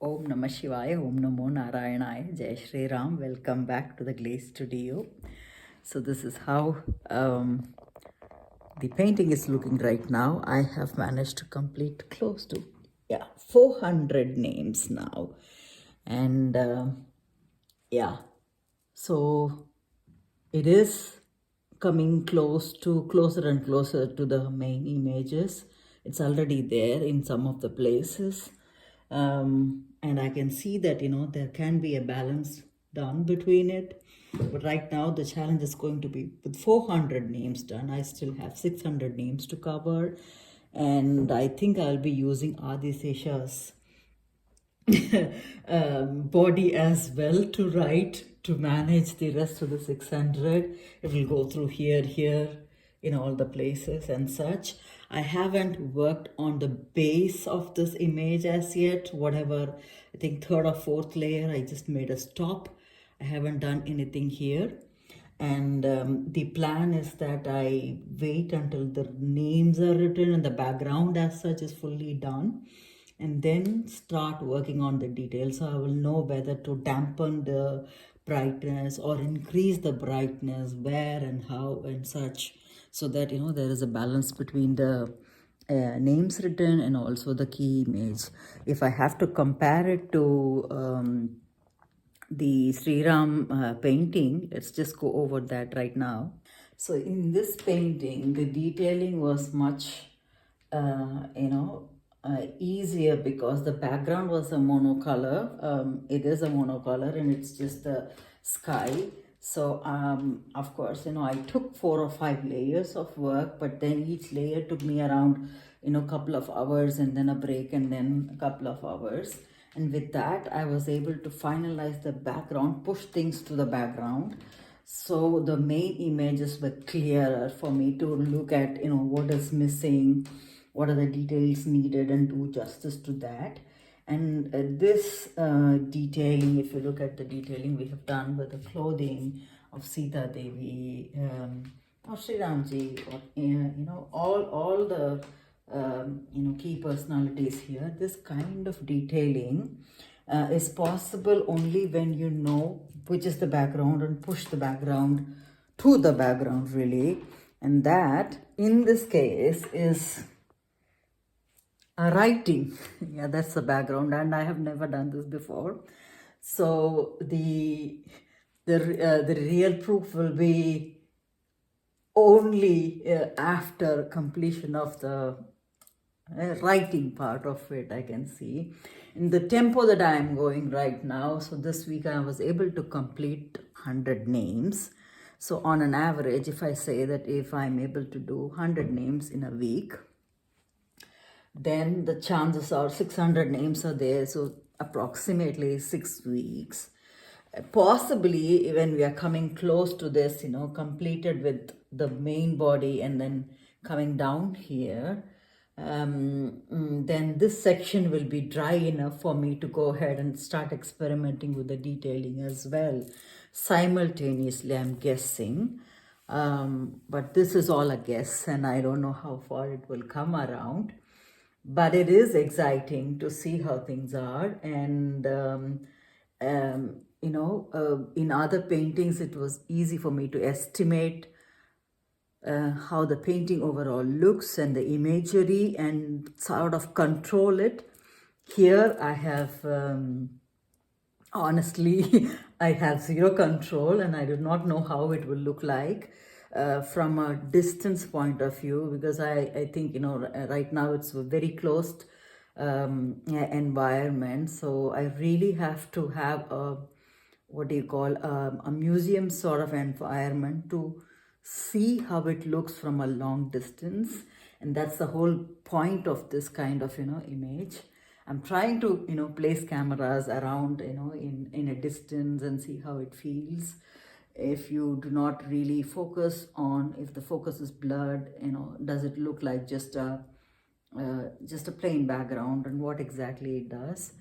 Om Namah Shivaya, Om Namo Narayanaya, Jai Shri Ram. Welcome back to the Glaze Studio. So this is how the painting is looking right now. I have managed to complete close to 400 names now. And so it is coming closer and closer to the main images. It's already there in some of the places. And I can see that, there can be a balance done between it. But right now, the challenge is going to be with 400 names done. I still have 600 names to cover. And I think I'll be using Adishesha's body as well to write, to manage the rest of the 600. It will go through here, in all the places and such. I haven't worked on the base of this image as yet. Whatever, I think third or fourth layer, I just made a stop. I haven't done anything here. And the plan is that I wait until the names are written and the background as such is fully done, and then start working on the details. So I will know whether to dampen the brightness or increase the brightness, where and how and such, so that there is a balance between the names written and also the key image. If I have to compare it to the Sri Ram painting, let's just go over that right now. So in this painting, the detailing was much easier because the background was a monocolor. It is a monocolor and it's just the sky. So of course, I took 4 or 5 layers of work, but then each layer took me around a couple of hours, and then a break, and then a couple of hours. And with that, I was able to finalize the background, push things to the background. So the main images were clearer for me to look at, what is missing, what are the details needed, and do justice to that. And this detailing, if you look at the detailing we have done with the clothing of Sita Devi, or Sri Ramji, or all the key personalities here, this kind of detailing is possible only when you know which is the background and push the background to the background, really. And that, in this case, is writing. Yeah, that's the background, and I have never done this before. So the real proof will be only after completion of the writing part of it. I can see in the tempo that I am going right now. So this week I was able to complete 100 names. So on an average, if I say that if I'm able to do 100 names in a week, then the chances are 600 names are there. So approximately 6 weeks. Possibly when we are coming close to this, completed with the main body and then coming down here, then this section will be dry enough for me to go ahead and start experimenting with the detailing as well. Simultaneously, I'm guessing. But this is all a guess, and I don't know how far it will come around. But it is exciting to see how things are. And in other paintings, it was easy for me to estimate how the painting overall looks and the imagery and sort of control it. Here I have, honestly, I have zero control, and I do not know how it will look like from a distance point of view, because I think, right now it's a very closed environment. So I really have to have a, what do you call, a museum sort of environment to see how it looks from a long distance. And that's the whole point of this kind of, image. I'm trying to, place cameras around, in a distance and see how it feels. If you do not really focus on, if the focus is blurred, does it look like just a plain background, and what exactly it does.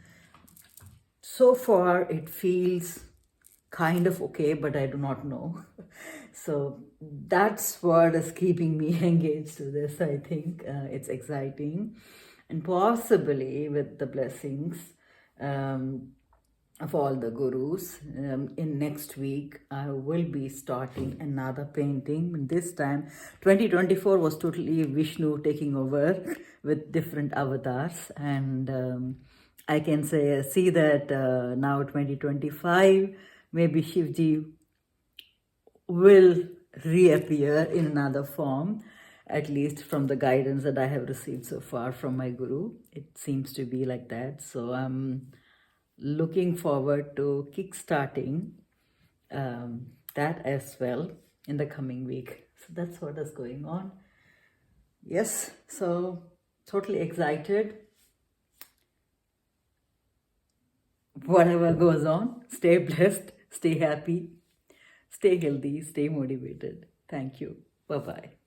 So far, it feels kind of okay, but I do not know. So that's what is keeping me engaged to this. I think it's exciting, and possibly with the blessings of all the gurus. In next week, I will be starting another painting. This time, 2024 was totally Vishnu taking over with different avatars, and I can see that now 2025, maybe Shivji will reappear in another form, at least from the guidance that I have received so far from my guru. It seems to be like that. So I'm looking forward to kickstarting that as well in the coming week. So that's what is going on. Yes, so totally excited. Whatever goes on, stay blessed, stay happy, stay healthy, stay motivated. Thank you. Bye-bye.